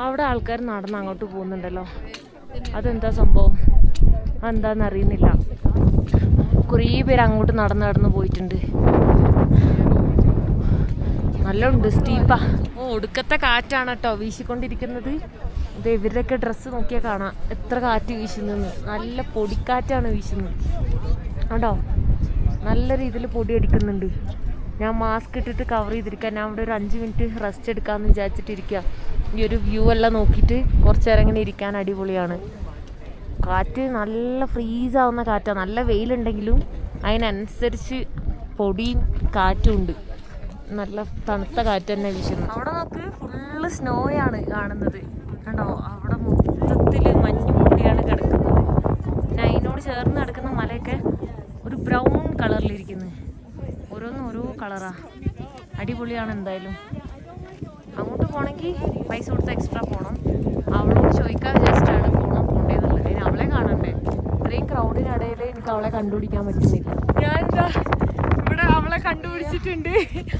അവിടെ ആൾക്കാർ നടന്ന് അങ്ങോട്ട് പോകുന്നുണ്ടല്ലോ, അതെന്താ സംഭവം, അതെന്താണെന്ന് അറിയുന്നില്ല. കുറേ പേര് അങ്ങോട്ട് നടന്ന് പോയിട്ടുണ്ട്. നല്ല ഉണ്ട്, സ്റ്റീപ്പാ. ഒടുക്കത്തെ കാറ്റാണ് കേട്ടോ വീശിക്കൊണ്ടിരിക്കുന്നത്. ഇത് ഇവരുടെയൊക്കെ ഡ്രസ്സ് നോക്കിയാൽ കാണാം എത്ര കാറ്റ് വീശുന്നെന്ന്. നല്ല പൊടിക്കാറ്റാണ് വീശുന്നത് കേട്ടോ, നല്ല രീതിയിൽ പൊടി അടിക്കുന്നുണ്ട്. ഞാൻ മാസ്ക് ഇട്ടിട്ട് കവർ ചെയ്തിരിക്കാം. ഞാൻ ഇവിടെ ഒരു 5 മിനിറ്റ് റെസ്റ്റ് എടുക്കാമെന്ന് വിചാരിച്ചിട്ടിരിക്കുക. ഈ ഒരു വ്യൂ എല്ലാം നോക്കിയിട്ട് കുറച്ച് നേരം ഇങ്ങനെ ഇരിക്കാൻ അടിപൊളിയാണ്. കാറ്റ് നല്ല ഫ്രീസാവുന്ന കാറ്റാണ്. നല്ല വെയിലുണ്ടെങ്കിലും അതിനനുസരിച്ച് പൊടിയും കാറ്റും ഉണ്ട്. നല്ല തണുത്ത കാറ്റ് തന്നെ വീശുന്നു. അവിടെ നോക്ക്, ഫുള്ള് സ്നോയാണ് കാണുന്നത് കണ്ടോ. അവിടെ മൊത്തത്തിൽ മഞ്ഞ് മൂടിയാണ് കിടക്കുന്നത്. പിന്നെ അതിനോട് ചേർന്ന് കിടക്കുന്ന മലയൊക്കെ ഒരു ബ്രൗൺ കളറിലിരിക്കുന്നത്. ഓരോന്നും ഓരോ കളറാ, അടിപൊളിയാണ്. എന്തായാലും അങ്ങോട്ട് പോകണമെങ്കിൽ പൈസ കൊടുത്ത് എക്സ്ട്രാ പോകണം. അവളോട് ചോദിക്കാൻ വിചാരിച്ചിട്ടാണ് പോകേണ്ടതെന്നുള്ളത്. ഇനി അവളെ കാണണ്ടേ, ഇത്രയും ക്രൗഡിനിടയിൽ എനിക്ക് അവളെ കണ്ടുപിടിക്കാൻ പറ്റുന്നില്ല. ഞാനെന്താ ഇവിടെ അവളെ കണ്ടുപിടിച്ചിട്ടുണ്ട്.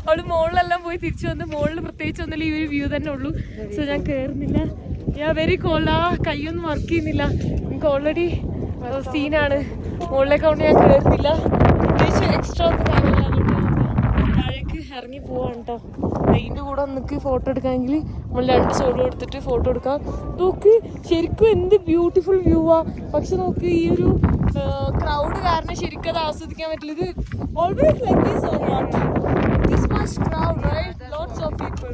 അവള് മുകളിലെല്ലാം പോയി തിരിച്ചു വന്ന്, മുകളിൽ പ്രത്യേകിച്ച് ഒന്നുമില്ല, ഈ ഒരു വ്യൂ തന്നെ ഉള്ളൂ. സോ ഞാൻ കയറുന്നില്ല. ഞാൻ വെരി കോളാ, കൈയൊന്നും വർക്ക് ചെയ്യുന്നില്ല, എനിക്ക് ഓൾറെഡി സീനാണ്. മുകളിലേക്ക് കൊണ്ട് ഞാൻ കയറുന്നില്ല, പ്രത്യേകിച്ച് എക്സ്ട്രാ ഒന്നും കാണില്ല. താഴേക്ക് ഇറങ്ങി പോവാണ് കേട്ടോ. അതിൻ്റെ കൂടെ നിൽക്ക് ഫോട്ടോ എടുക്കാമെങ്കിൽ നമ്മൾ 2 സോഡോ എടുത്തിട്ട് ഫോട്ടോ എടുക്കാം. നോക്ക്, ശരിക്കും എന്ത് ബ്യൂട്ടിഫുൾ വ്യൂ ആ. പക്ഷെ നോക്ക്, ഈ ഒരു ക്രൗഡ് കാരണം ശരിക്കും അത് ആസ്വദിക്കാൻ പറ്റില്ല. ഇത് always like this or not this much crowd, right? Lots of people.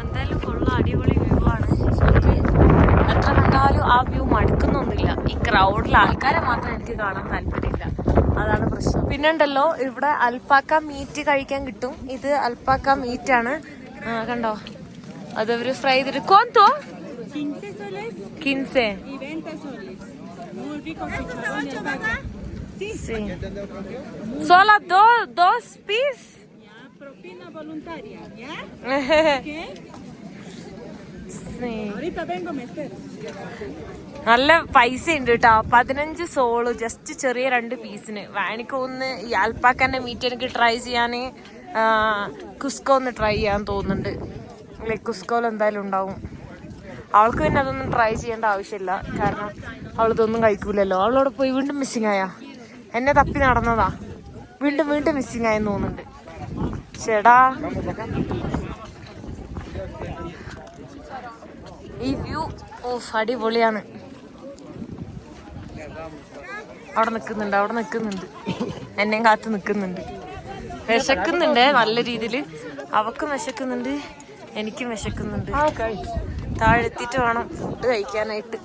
എന്തായാലും കൊള്ളാം, അടിപൊളി വ്യൂ ആണ്. എത്ര കണ്ടാലും ആ വ്യൂ മടുക്കുന്നൊന്നുമില്ല. ഈ ക്രൗഡിൽ ആൾക്കാരെ മാത്രം എനിക്ക് കാണാൻ താല്പര്യമില്ല, അതാണ് പ്രശ്നം. പിന്നെ ഉണ്ടല്ലോ, ഇവിടെ അൽപ്പാക്ക മീറ്റ് കഴിക്കാൻ കിട്ടും. ഇത് അൽപ്പാക്ക മീറ്റ് ആണ്, കണ്ടോ. അത് അവർ ഫ്രൈ ചെയ്തിട്ട് ¿Cuánto? 15. Sí. Solo dos pis. Propina voluntaria, ¿ya? Sí. Ahorita vengo, me espero. നല്ല പൈസ ഉണ്ട് കേട്ടോ. 15 സോള് ജസ്റ്റ് ചെറിയ 2 പീസിന്. എനിക്ക് ഒന്ന് ഈ അൽപ്പാക്കൻ്റെ മീറ്റ് എനിക്ക് ട്രൈ ചെയ്യാൻ കുസ്കോ ഒന്ന് ട്രൈ ചെയ്യാൻ തോന്നുന്നുണ്ട്. ലൈക്ക് കുസ്കോയിൽ എന്തായാലും ഉണ്ടാവും. അവൾക്ക് പിന്നെ അതൊന്നും ട്രൈ ചെയ്യേണ്ട ആവശ്യമില്ല, കാരണം അവളിതൊന്നും കഴിക്കൂലല്ലോ. അവളോട് പോയി വീണ്ടും മിസ്സിങ് ആയാ, എന്നെ തപ്പി നടന്നതാ, വീണ്ടും മിസ്സിങ് ആയെന്ന് തോന്നുന്നുണ്ട്. ചേടാ, ഈ വ്യൂ അടിപൊളിയാണ്. അവിടെ നിൽക്കുന്നുണ്ട് എന്നെയും കാത്ത് നിൽക്കുന്നുണ്ട്. വിശക്കുന്നുണ്ട് നല്ല രീതിയിൽ. അവക്കും വിശക്കുന്നുണ്ട്, എനിക്കും വിശക്കുന്നുണ്ട്. താഴെ എത്തിയിട്ട് വേണം ഫുഡ് കഴിക്കാനായിട്ട്.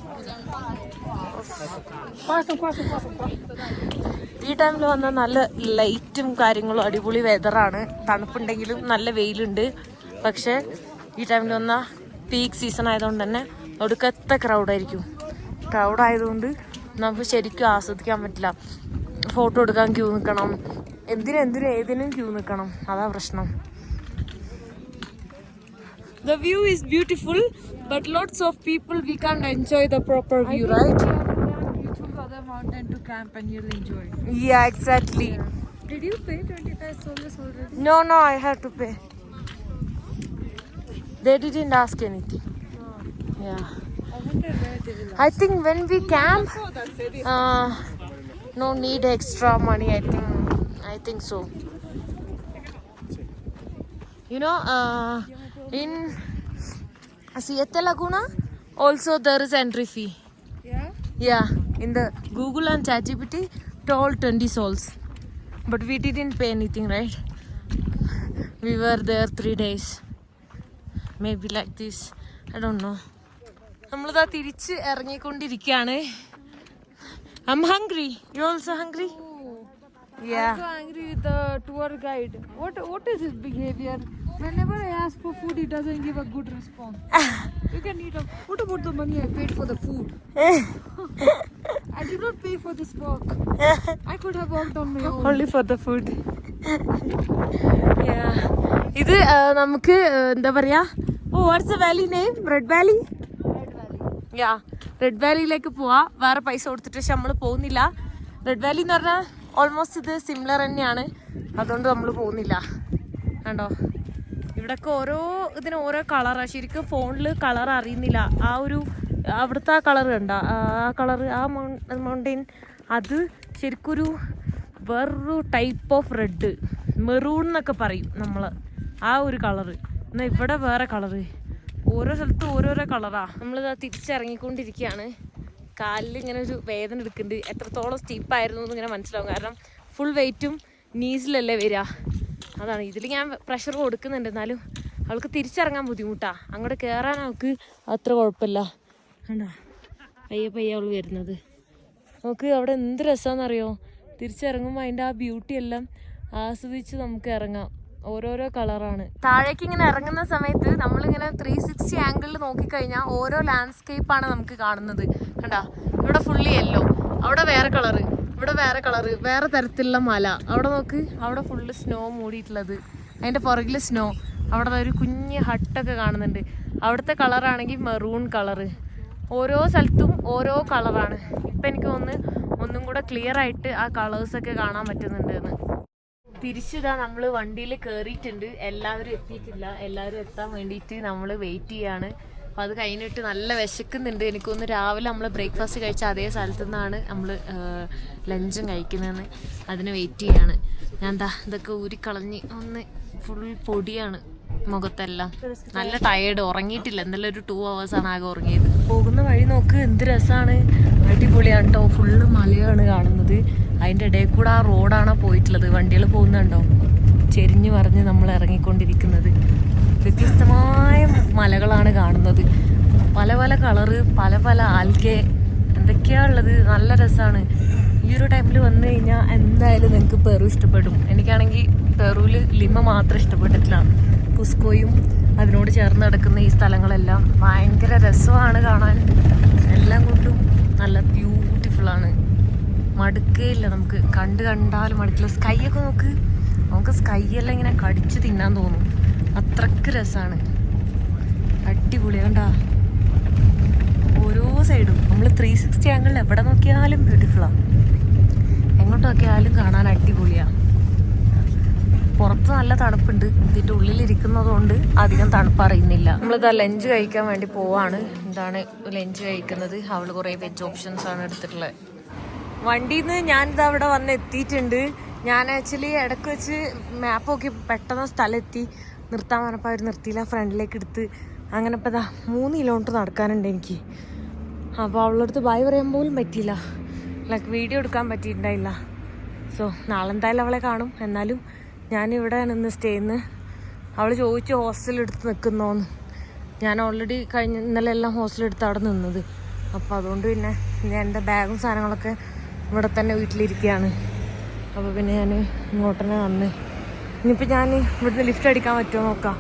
ഈ ടൈമിൽ വന്നാൽ നല്ല ലൈറ്റും കാര്യങ്ങളും, അടിപൊളി വെതറാണ്. തണുപ്പുണ്ടെങ്കിലും നല്ല വെയിലുണ്ട്. പക്ഷെ ഈ ടൈമിൽ വന്നാൽ പീക്ക് സീസൺ ആയതുകൊണ്ട് തന്നെ ഒടുക്കത്തെ ക്രൗഡായിരിക്കും. ക്രൗഡായതുകൊണ്ട് നമുക്ക് ശരിക്കും ആസ്വദിക്കാൻ പറ്റില്ല. ഫോട്ടോ എടുക്കാൻ ക്യൂ നിൽക്കണം, ഏതിനും ക്യൂ നിൽക്കണം, അതാ പ്രശ്നം. The view is beautiful, but lots of people, we can't enjoy the proper view, right? You choose other mountain to camp and you'll enjoy. Yeah, exactly. Did you pay 25 soles already? No, I have to pay. They didn't ask anything. Yeah. I think when we camp, no need extra money. I think so. You know, in Siete Laguna, also there is entry fee. Yeah, in the Google and ChatGPT told 20 sols, but we didn't pay anything, right? We were there 3 days, maybe like this. I don't know. നമ്മളിതാ തിരിച്ച് ഇറങ്ങിക്കൊണ്ടിരിക്കുകയാണ്. I'm hungry. You also hungry? Yeah. I'm so angry with the tour guide. What is his behavior? Whenever I ask for food, he doesn't give a good response. You can eat. What about the money I paid for the food? I did not pay for this walk. I could have walked on my own. Only for the food. Yeah. ഇത് നമുക്ക് എന്താ പറയാ? Oh, what's the valley name? Red Valley? Yeah. Red വാലിയിലേക്ക് പോവാ. വേറെ പൈസ കൊടുത്തിട്ട് പക്ഷെ നമ്മൾ പോകുന്നില്ല. റെഡ് വാലി എന്ന് പറഞ്ഞാൽ ഓൾമോസ്റ്റ് ഇത് സിമിലർ തന്നെയാണ്, അതുകൊണ്ട് നമ്മൾ പോകുന്നില്ല. കണ്ടോ, ഇവിടെയൊക്കെ ഇതിന് ഓരോ കളറാണ്. ശരിക്കും ഫോണിൽ കളർ അറിയുന്നില്ല. അവിടുത്തെ ആ കളർ കണ്ട, ആ കളർ, ആ മൗണ്ടെയിൻ, അത് ശരിക്കൊരു വേറൊരു ടൈപ്പ് ഓഫ് റെഡ്, മെറൂൺ എന്നൊക്കെ പറയും നമ്മൾ, ആ ഒരു കളറ്. എന്നാൽ ഇവിടെ വേറെ കളറ്. ഓരോ സ്ഥലത്തും ഓരോരോ കളറാ. നമ്മളിത് തിരിച്ചിറങ്ങിക്കൊണ്ടിരിക്കുകയാണ്. കാലിൽ ഇങ്ങനെ ഒരു വേദന എടുക്കുന്നുണ്ട്. എത്രത്തോളം സ്റ്റീപ്പായിരുന്നു എന്ന് ഇങ്ങനെ മനസ്സിലാവും. കാരണം ഫുൾ വെയിറ്റും നീസിലല്ലേ വരിക. അതാണ്. ഇതിൽ ഞാൻ പ്രഷർ കൊടുക്കുന്നുണ്ട്, എന്നാലും അവൾക്ക് തിരിച്ചിറങ്ങാൻ ബുദ്ധിമുട്ടാണ്. അങ്ങോട്ട് കയറാൻ അവൾക്ക് അത്ര കുഴപ്പമില്ല. കണ്ടോ, പയ്യെ അവൾ വരുന്നത്. നമുക്ക് അവിടെ എന്ത് രസമാണെന്നറിയോ, തിരിച്ചിറങ്ങുമ്പോൾ അതിൻ്റെ ആ ബ്യൂട്ടി എല്ലാം ആസ്വദിച്ച് നമുക്ക് ഇറങ്ങാം. ഓരോരോ കളറാണ്. താഴേക്ക് ഇങ്ങനെ ഇറങ്ങുന്ന സമയത്ത് നമ്മളിങ്ങനെ 360 ആംഗിളിൽ നോക്കിക്കഴിഞ്ഞാൽ ഓരോ ലാൻഡ്സ്കേപ്പാണ് നമുക്ക് കാണുന്നത്. കണ്ടാ, ഇവിടെ ഫുള്ളി യെല്ലോ, അവിടെ വേറെ കളറ്, ഇവിടെ വേറെ കളറ്, വേറെ തരത്തിലുള്ള മല. അവിടെ നോക്ക്, അവിടെ ഫുള്ള് സ്നോ മൂടിയിട്ടുള്ളത്, അതിൻ്റെ പുറകിൽ സ്നോ. അവിടെ ഒരു കുഞ്ഞ് ഹട്ടൊക്കെ കാണുന്നുണ്ട്. അവിടുത്തെ കളറാണെങ്കിൽ മെറൂൺ കളറ്. ഓരോ സ്ഥലത്തും ഓരോ കളറാണ്. ഇപ്പം എനിക്ക് ഒന്നും കൂടെ ക്ലിയർ ആയിട്ട് ആ കളേഴ്സൊക്കെ കാണാൻ പറ്റുന്നുണ്ട് എന്ന്. തിരിച്ചിതാ നമ്മൾ വണ്ടിയിൽ കയറിയിട്ടുണ്ട്. എല്ലാവരും എത്തിയിട്ടില്ല. എല്ലാവരും എത്താൻ വേണ്ടിയിട്ട് നമ്മൾ വെയിറ്റ് ചെയ്യാണ്. അപ്പോൾ അത് കഴിഞ്ഞിട്ട് നല്ല വിശക്കുന്നുണ്ട്. എനിക്കൊന്ന് രാവിലെ നമ്മൾ ബ്രേക്ക്ഫാസ്റ്റ് കഴിച്ച അതേ സ്ഥലത്തു നിന്നാണ് നമ്മൾ ലഞ്ചും കഴിക്കുന്നതെന്ന്. അതിന് വെയിറ്റ് ചെയ്യാണ്. ഞാൻ ഇതൊക്കെ ഊരിക്കളഞ്ഞ് ഒന്ന് ഫുൾ പൊടിയാണ് മുഖത്തെല്ലാം. നല്ല ടയേർഡ്, ഉറങ്ങിയിട്ടില്ല. എന്നാലും ഒരു 2 hours ആകെ ഉറങ്ങിയത്. പോകുന്ന വഴി നോക്ക്, എന്ത് രസമാണ്, അടിപൊളിയാണ് കേട്ടോ. ഫുള്ള് മലയാണ് കാണുന്നത്. അതിൻ്റെ ഇടയിൽ കൂടെ ആ റോഡാണ് പോയിട്ടുള്ളത്. വണ്ടികൾ പോകുന്നുണ്ടോ, ചെരിഞ്ഞു മറിഞ്ഞ് നമ്മൾ ഇറങ്ങിക്കൊണ്ടിരിക്കുന്നത്. വ്യത്യസ്തമായ മലകളാണ് കാണുന്നത്. പല പല കളറ്, പല പല ആൽഗെ, എന്തൊക്കെയാണ് ഉള്ളത്. നല്ല രസമാണ്. ഈ ഒരു ടൈമിൽ വന്നു കഴിഞ്ഞാൽ എന്തായാലും നിങ്ങൾക്ക് പെറു ഇഷ്ടപ്പെടും. എനിക്കാണെങ്കിൽ പെറുവിൽ ലിമ മാത്രം ഇഷ്ടപ്പെട്ടിട്ടില്ല. കുസ്കോയും അതിനോട് ചേർന്ന് കിടക്കുന്ന ഈ സ്ഥലങ്ങളെല്ലാം ഭയങ്കര രസമാണ് കാണാൻ. എല്ലാം കൊണ്ടും നല്ല ബ്യൂട്ടിഫുള്ളാണ്. മടുക്കേയില്ല, നമുക്ക് കണ്ടാലും മടുക്കില്ല. സ്കൈ ഒക്കെ നോക്ക്, നമുക്ക് സ്കൈ എല്ലാം ഇങ്ങനെ കടിച്ച് തിന്നാൻ തോന്നും. അത്രക്ക് രസമാണ്, അടിപൊളിയാണ്. കണ്ടാ, ഓരോ സൈഡും നമ്മൾ 360 ആംഗിളിൽ എവിടെ നോക്കിയാലും ബ്യൂട്ടിഫുള്ളാണ്. എങ്ങോട്ട് നോക്കിയാലും കാണാൻ അടിപൊളിയാണ്. പുറത്ത് നല്ല തണുപ്പുണ്ട്. ഇതിൻ്റെ ഉള്ളിലിരിക്കുന്നത് കൊണ്ട് അധികം തണുപ്പ് അറിയുന്നില്ല. നമ്മളിതാ ലഞ്ച് കഴിക്കാൻ വേണ്ടി പോവാണ്. ഇതാണ് ലഞ്ച് കഴിക്കുന്നത്. അവൾ കുറേ വെജ് ഓപ്ഷൻസ് ആണ് എടുത്തിട്ടുള്ളത്. വണ്ടിയിൽ നിന്ന് ഞാനിതാ അവിടെ വന്ന് എത്തിയിട്ടുണ്ട്. ഞാൻ ആക്ച്വലി ഇടയ്ക്ക് വെച്ച് മാപ്പ് നോക്കി പെട്ടെന്ന് സ്ഥലം എത്തി. നിർത്താൻ പറഞ്ഞപ്പോൾ അവർ നിർത്തിയില്ല, ഫ്രണ്ടിലേക്ക് എടുത്ത്. അങ്ങനെ ഇപ്പോൾ ഇതാ 3 കിലോമീറ്റർ നടക്കാനുണ്ട് എനിക്ക്. അപ്പോൾ അവളടുത്ത് ബായ് പറയാൻ പോലും പറ്റിയില്ല, ലൈക്ക് വീഡിയോ എടുക്കാൻ പറ്റിയിട്ടുണ്ടായില്ല. സോ നാളെ എന്തായാലും അവളെ കാണും. എന്നാലും ഞാനിവിടെ നിന്ന് സ്റ്റേ ചെയ്യുന്നത്. അവൾ ചോദിച്ചു ഹോസ്റ്റൽ എടുത്ത് നിൽക്കുന്നോന്ന്. ഞാൻ ഓൾറെഡി ഇന്നലെ എല്ലാം ഹോസ്റ്റൽ എടുത്ത് അവിടെ നിന്നത്. അപ്പോൾ അതുകൊണ്ട് പിന്നെ എൻ്റെ ബാഗും സാധനങ്ങളൊക്കെ ഇവിടെ തന്നെ വീട്ടിലിരിക്കുകയാണ്. അപ്പോൾ പിന്നെ ഞാൻ ഇങ്ങോട്ട് തന്നെ വന്ന്. ഇനിയിപ്പോൾ ഞാൻ ഇവിടുന്ന് ലിഫ്റ്റ് അടിക്കാൻ പറ്റുമോ നോക്കാം.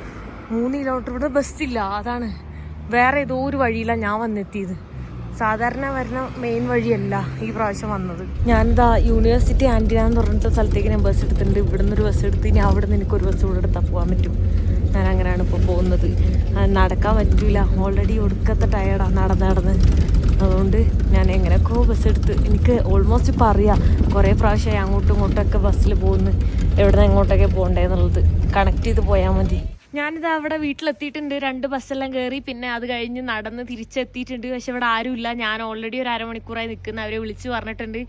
3 കിലോമീറ്റർ ഇവിടെ ബസ്സില്ല. അതാണ്, വേറെ ഏതോ ഒരു വഴിയിലാണ് ഞാൻ വന്നെത്തിയത്. സാധാരണ വരുന്ന മെയിൻ വഴിയല്ല ഈ പ്രാവശ്യം വന്നത്. ഞാനിതാ യൂണിവേഴ്സിറ്റി ആൻറ്റിന എന്ന് പറഞ്ഞിട്ട് സ്ഥലത്തേക്ക് ഞാൻ ബസ് എടുത്തിട്ടുണ്ട്. ഇവിടെ നിന്നൊരു ബസ് എടുത്ത് ഇനി അവിടെ നിന്ന് എനിക്കൊരു ബസ് കൂടെ എടുത്താൽ പോകാൻ പറ്റും. ഞാൻ അങ്ങനെയാണ് ഇപ്പോൾ പോകുന്നത്. നടക്കാൻ പറ്റില്ല, ഓൾറെഡി ഒടുക്കത്തെ ടയേർഡാണ് നടന്ന്. അതുകൊണ്ട് ഞാൻ എങ്ങനെയൊക്കെയോ ബസ് എടുത്ത്, എനിക്ക് ഓൾമോസ്റ്റ് ഇപ്പോൾ അറിയാം. കുറേ പ്രാവശ്യമായി അങ്ങോട്ടും ഇങ്ങോട്ടൊക്കെ ബസ്സിൽ പോകുന്നു, എവിടെ നിന്ന് എങ്ങോട്ടൊക്കെ പോകണ്ടേന്നുള്ളത്. കണക്ട് ചെയ്ത് പോയാൽ മതി. ഞാനിത് അവിടെ വീട്ടിലെത്തിയിട്ടുണ്ട്. 2 ബസ്സെല്ലാം കയറി, പിന്നെ അത് കഴിഞ്ഞ് നടന്ന് തിരിച്ചെത്തിയിട്ടുണ്ട്. പക്ഷെ ഇവിടെ ആരുമില്ല. ഞാൻ ഓൾറെഡി ഒരു അരമണിക്കൂറായി നിൽക്കുന്ന. അവരെ വിളിച്ച് പറഞ്ഞിട്ടുണ്ട്.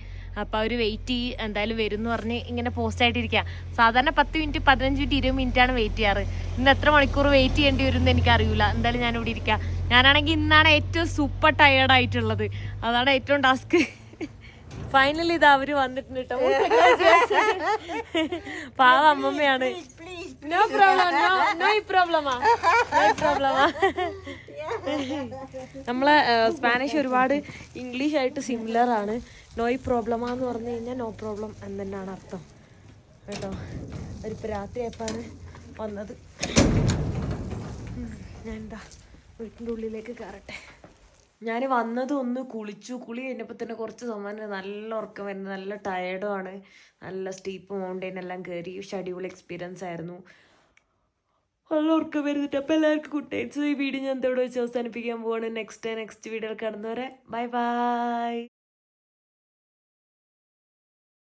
അപ്പോൾ അവർ വെയിറ്റ് ചെയ്യും, എന്തായാലും വരും എന്ന് പറഞ്ഞ് ഇങ്ങനെ പോസ്റ്റായിട്ടിരിക്കുക. സാധാരണ 10 മിനിറ്റ് 15 മിനിറ്റ് 20 മിനിറ്റാണ് വെയിറ്റ് ചെയ്യാറ്. ഇന്ന് എത്ര മണിക്കൂർ വെയിറ്റ് ചെയ്യേണ്ടി വരും എന്ന് എനിക്കറിയില്ല. എന്തായാലും ഞാനിവിടെ ഇരിക്കാം. ഞാനാണെങ്കിൽ ഇന്നാണ് ഏറ്റവും സൂപ്പർ ടയേർഡായിട്ടുള്ളത്. അതാണ് ഏറ്റവും ടാസ്ക്. ഫൈനലി ഇത് അവര് വന്നിട്ടുണ്ട് കേട്ടോ. പാവ അമ്മമ്മയാണ്. നോ പ്രോബ്ലം, നോ പ്രോബ്ലമാ, നോ പ്രോബ്ലമാ. നമ്മളെ സ്പാനിഷ് ഒരുപാട് ഇംഗ്ലീഷ് ആയിട്ട് സിമിലർ ആണ്. നോ പ്രോബ്ലമാ എന്ന് പറഞ്ഞു കഴിഞ്ഞാൽ നോ പ്രോബ്ലം എന്ന് തന്നെയാണ് അർത്ഥം കേട്ടോ. അവരിപ്പോൾ രാത്രിയായപ്പാണ് വന്നത്. ഞാൻ എന്താ വീട്ടിൻ്റെ ഉള്ളിലേക്ക് കയറട്ടെ. ഞാൻ വന്നത് ഒന്ന് കുളിച്ചു. കുളി കഴിഞ്ഞപ്പോൾ തന്നെ കുറച്ച് സമയം നല്ല ഉറക്കം വരുന്നത്, നല്ല ടയേർഡുമാണ്. നല്ല സ്റ്റീപ്പ് മൗണ്ടെയിൻ എല്ലാം കയറി. പക്ഷെ അടിപൊളി എക്സ്പീരിയൻസ് ആയിരുന്നു. നല്ല ഉറക്കം വരുന്നുണ്ട്. അപ്പോൾ എല്ലാവർക്കും ഗുഡ് നൈറ്റ്. ഈ വീഡിയോ ഞാൻ എന്തോടെ വെച്ച് അവസാനിപ്പിക്കാൻ പോവാണ്. നെക്സ്റ്റ് വീഡിയോയിൽ കാണുന്നവരെ ബൈ ബൈ.